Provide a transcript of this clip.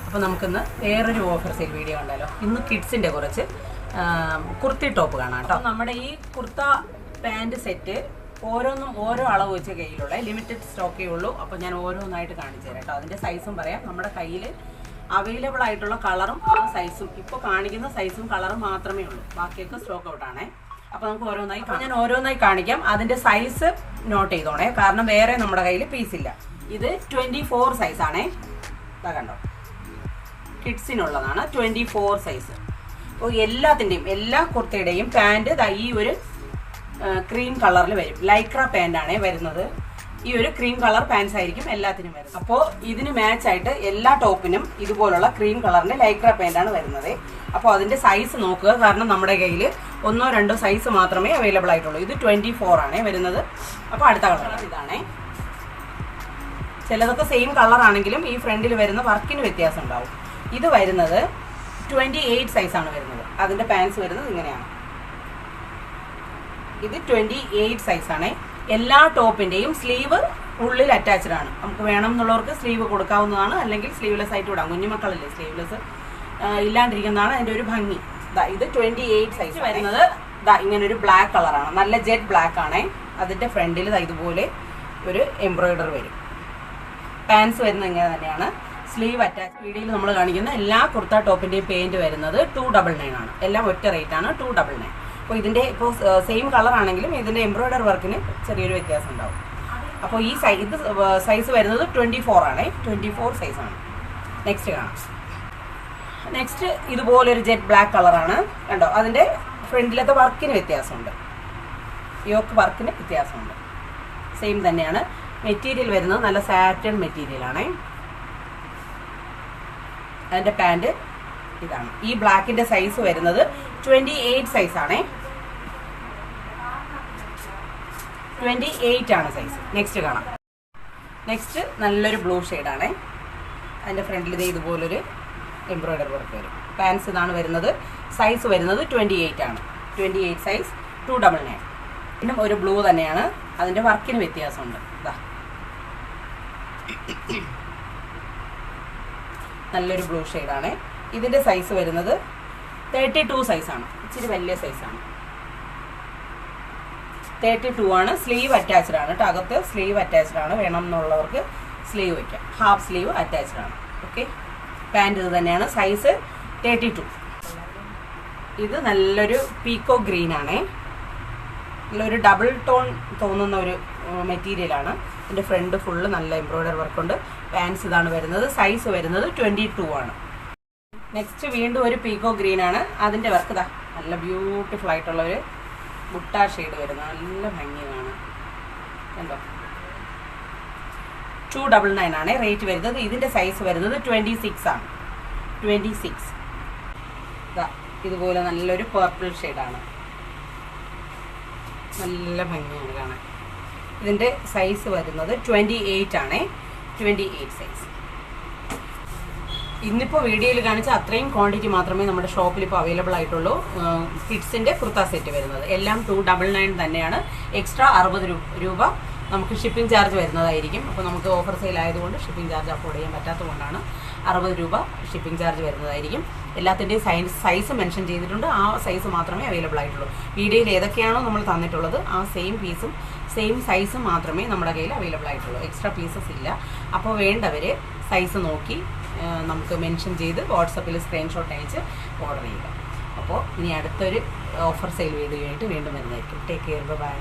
അപ്പോൾ നമുക്കിന്ന് വേറൊരു ഓഫർ സെയിൽ വീഡിയോ ഉണ്ടല്ലോ. ഇന്ന് കിഡ്സിൻ്റെ കുറച്ച് കുർത്തി ടോപ്പ് കാണാം കേട്ടോ. നമ്മുടെ ഈ കുർത്ത പാൻറ് സെറ്റ് ഓരോന്നും ഓരോ അളവ് വെച്ച് കയ്യിലുള്ള ലിമിറ്റഡ് സ്റ്റോക്കേ ഉള്ളൂ. അപ്പോൾ ഞാൻ ഓരോന്നായിട്ട് കാണിച്ചു തരാം കേട്ടോ. അതിൻ്റെ സൈസും പറയാം. നമ്മുടെ കയ്യിൽ അവൈലബിൾ ആയിട്ടുള്ള കളറും ആ സൈസും ഇപ്പോൾ കാണിക്കുന്ന സൈസും കളറും മാത്രമേ ഉള്ളൂ. ബാക്കിയൊക്കെ സ്റ്റോക്ക് ഔട്ടാണേ. അപ്പോൾ നമുക്ക് ഞാൻ ഓരോന്നായി കാണിക്കാം. അതിൻ്റെ സൈസ് നോട്ട് ചെയ്തോണേ, കാരണം വേറെ നമ്മുടെ കയ്യിൽ പീസില്ല. ഇത് 24 സൈസാണേ. ഇതാ കണ്ടോ, കിഡ്സിനുള്ളതാണ് 24 സൈസ്. അപ്പോൾ എല്ലാത്തിൻ്റെയും എല്ലാ കുർത്തയുടെയും പാൻറ് ഈ ഒരു ക്രീം കളറിൽ വരും. ലൈക്ര പാൻ്റാണേ വരുന്നത്. ഈ ഒരു ക്രീം കളർ പാൻസ് ആയിരിക്കും എല്ലാത്തിനും വരുന്നത്. അപ്പോൾ ഇതിന് മാച്ച് ആയിട്ട് എല്ലാ ടോപ്പിനും ഇതുപോലുള്ള ക്രീം കളറിന്റെ ലൈക്ര പാൻ്റാണ് വരുന്നത്. അപ്പോൾ അതിന്റെ സൈസ് നോക്കുക, കാരണം നമ്മുടെ കയ്യിൽ 1 or 2 സൈസ് മാത്രമേ അവൈലബിൾ ആയിട്ടുള്ളൂ. ഇത് 24 ആണേ വരുന്നത്. അപ്പോൾ അടുത്ത കളർ ഇതാണേ. ചിലതൊക്കെ സെയിം കളർ ആണെങ്കിലും ഈ ഫ്രണ്ടിൽ വരുന്ന വർക്കിന് വ്യത്യാസം ഉണ്ടാവും. ഇത് വരുന്നത് 28 സൈസാണ് വരുന്നത്. അതിന്റെ പാൻസ് വരുന്നത് ഇങ്ങനെയാണ്. ഇത് 28 സൈസാണ്. എല്ലാ ടോപ്പിന്റെയും സ്ലീവ് ഉള്ളിൽ അറ്റാച്ച്ഡ് ആണ്. നമുക്ക് വേണം എന്നുള്ളവർക്ക് സ്ലീവ് കൊടുക്കാവുന്നതാണ്, അല്ലെങ്കിൽ സ്ലീവ്ലെസ് ആയിട്ട് വിടാം. കുഞ്ഞുമക്കളല്ലേ, സ്ലീവ്ലെസ് ഇല്ലാണ്ടിരിക്കുന്നതാണ് അതിന്റെ ഒരു ഭംഗി. ഇത് 28 സൈസ് വരുന്നത് ഇങ്ങനെ ഒരു ബ്ലാക്ക് കളറാണ്. നല്ല ജെറ്റ് ബ്ലാക്ക് ആണ്. അതിന്റെ ഫ്രണ്ടിൽ ഇതുപോലെ ഒരു എംബ്രോയിഡറി വരും. പാൻസ് വരുന്നത് ഇങ്ങനെ തന്നെയാണ്. Sleeve attach. വീഡിയോയിൽ നമ്മൾ കാണിക്കുന്ന എല്ലാ കുർത്ത ടോപ്പിന്റെയും പെയിന്റ് വരുന്നത് 299 ആണ്. എല്ലാം ഒറ്റ റേറ്റ് ആണ്, 299. അപ്പോൾ ഇതിന്റെ ഇപ്പോൾ സെയിം കളർ ആണെങ്കിലും ഇതിന്റെ എംബ്രോയിഡറി വർക്കിന് ചെറിയൊരു വ്യത്യാസം ഉണ്ടാവും. അപ്പോൾ ഈ ഇത് സൈസ് വരുന്നത് 24 ആണ്. 24 സൈസാണ്. നെക്സ്റ്റ് കാണാം. നെക്സ്റ്റ് ഇതുപോലൊരു ജെറ്റ് ബ്ലാക്ക് കളറാണ്. കണ്ടോ, അതിന്റെ ഫ്രണ്ടിലത്തെ വർക്കിന് വ്യത്യാസമുണ്ട്. യോക്ക് വർക്കിന് വ്യത്യാസമുണ്ട്. സെയിം തന്നെയാണ്. മെറ്റീരിയൽ വരുന്നത് നല്ല സാറ്റൺ മെറ്റീരിയലാണ്. അതിന്റെ പാൻറ് ഇതാണ്. ഈ ബ്ലാക്കിന്റെ സൈസ് വരുന്നത് 28 സൈസാണേ. 28 ആണ് സൈസ്. നെക്സ്റ്റ് കാണാം. നെക്സ്റ്റ് നല്ലൊരു ബ്ലൂ ഷെയ്ഡാണേ. അതിന്റെ ഫ്രണ്ടിൽ ഇതുപോലൊരു എംബ്രോയിഡറി വർക്ക് വരും. പാൻസ് ഇതാണ് വരുന്നത്. സൈസ് വരുന്നത് 28 ആണ്. 28 സൈസ് 299. പിന്നെ ഒരു ബ്ലൂ തന്നെയാണ്. അതിന്റെ വർക്കിന് വ്യത്യാസമുണ്ട്. നല്ലൊരു ബ്ലൂ ഷെയ്ഡാണ്. ഇതിന്റെ സൈസ് വരുന്നത് 32 സൈസാണ്. ഇച്ചിരി വലിയ സൈസാണ്. 32 ആണ്. സ്ലീവ് അറ്റാച്ച്ഡ് ആണ് കേട്ടോ. അകത്ത് സ്ലീവ് അറ്റാച്ച്ഡ് ആണ്. വേണം എന്നുള്ളവർക്ക് സ്ലീവ് വയ്ക്കാം. ഹാഫ് സ്ലീവ് അറ്റാച്ച്ഡ് ആണ്. ഓക്കെ. പാൻറ് ഇത് തന്നെയാണ്. സൈസ് 32. ഇത് നല്ലൊരു പീക്കോ ഗ്രീൻ ആണേ. നല്ലൊരു ഡബിൾ ടോൺ തോന്നുന്ന ഒരു മെറ്റീരിയലാണ്. ഇതിൻ്റെ ഫ്രണ്ട് ഫുള്ള് നല്ല എംബ്രോയിഡറി വർക്കുണ്ട്. പാൻസ് ഇതാണ് വരുന്നത്. സൈസ് വരുന്നത് 22 ആണ്. നെക്സ്റ്റ് വീണ്ടും ഒരു പീക്കോ ഗ്രീൻ ആണ്. അതിൻ്റെ വർക്ക് നല്ല ബ്യൂട്ടിഫുൾ ആയിട്ടുള്ള ഒരു മുട്ട ഷെയ്ഡ് വരുന്നത്. നല്ല ഭംഗിയാണ്. കണ്ടോ, 299 ആണ് റേറ്റ് വരുന്നത്. ഇതിൻ്റെ സൈസ് വരുന്നത് 26 ആണ്. 26. ഇതുപോലെ നല്ലൊരു പർപ്പിൾ ഷെയ്ഡാണ്. നല്ല ഭംഗിയാണ് കാണാൻ. ഇതിൻ്റെ സൈസ് വരുന്നത് 28 ആണ്. 28 സൈസ്. ഇന്നിപ്പോൾ വീഡിയോയിൽ കാണിച്ച അത്രയും ക്വാണ്ടിറ്റി മാത്രമേ നമ്മുടെ ഷോപ്പിൽ ഇപ്പോൾ അവൈലബിൾ ആയിട്ടുള്ളൂ. കിഡ്സിൻ്റെ കുർത്ത സെറ്റ് വരുന്നത് എല്ലാം 299 തന്നെയാണ്. എക്സ്ട്രാ 60 രൂപ നമുക്ക് ഷിപ്പിംഗ് ചാർജ് വരുന്നതായിരിക്കും. അപ്പോൾ നമുക്ക് ഓഫർ സെയിൽ ആയതുകൊണ്ട് ഷിപ്പിംഗ് ചാർജ് അഫോർഡ് ചെയ്യാൻ പറ്റാത്തതുകൊണ്ടാണ് 60 രൂപ ഷിപ്പിംഗ് ചാർജ് വരുന്നതായിരിക്കും. എല്ലാത്തിൻ്റെയും സൈസ് മെൻഷൻ ചെയ്തിട്ടുണ്ട്. ആ സൈസ് മാത്രമേ അവൈലബിൾ ആയിട്ടുള്ളൂ. വീഡിയോയിൽ ഏതൊക്കെയാണോ നമ്മൾ തന്നിട്ടുള്ളത് ആ സെയിം പീസും സെയിം സൈസും മാത്രമേ നമ്മുടെ കയ്യിൽ അവൈലബിൾ ആയിട്ടുള്ളൂ. എക്സ്ട്രാ പീസസ് ഇല്ല. അപ്പോൾ വേണ്ടവർ സൈസ് നോക്കി നമുക്ക് മെൻഷൻ ചെയ്ത് വാട്സപ്പിൽ സ്ക്രീൻഷോട്ട് അയച്ച് ഓർഡർ ചെയ്യുക. അപ്പോൾ ഇനി അടുത്തൊരു ഓഫർ സെയിൽ വീഡിയോ ആയിട്ട് വീണ്ടും വരുന്നതായിരിക്കും. Take care. ബൈ.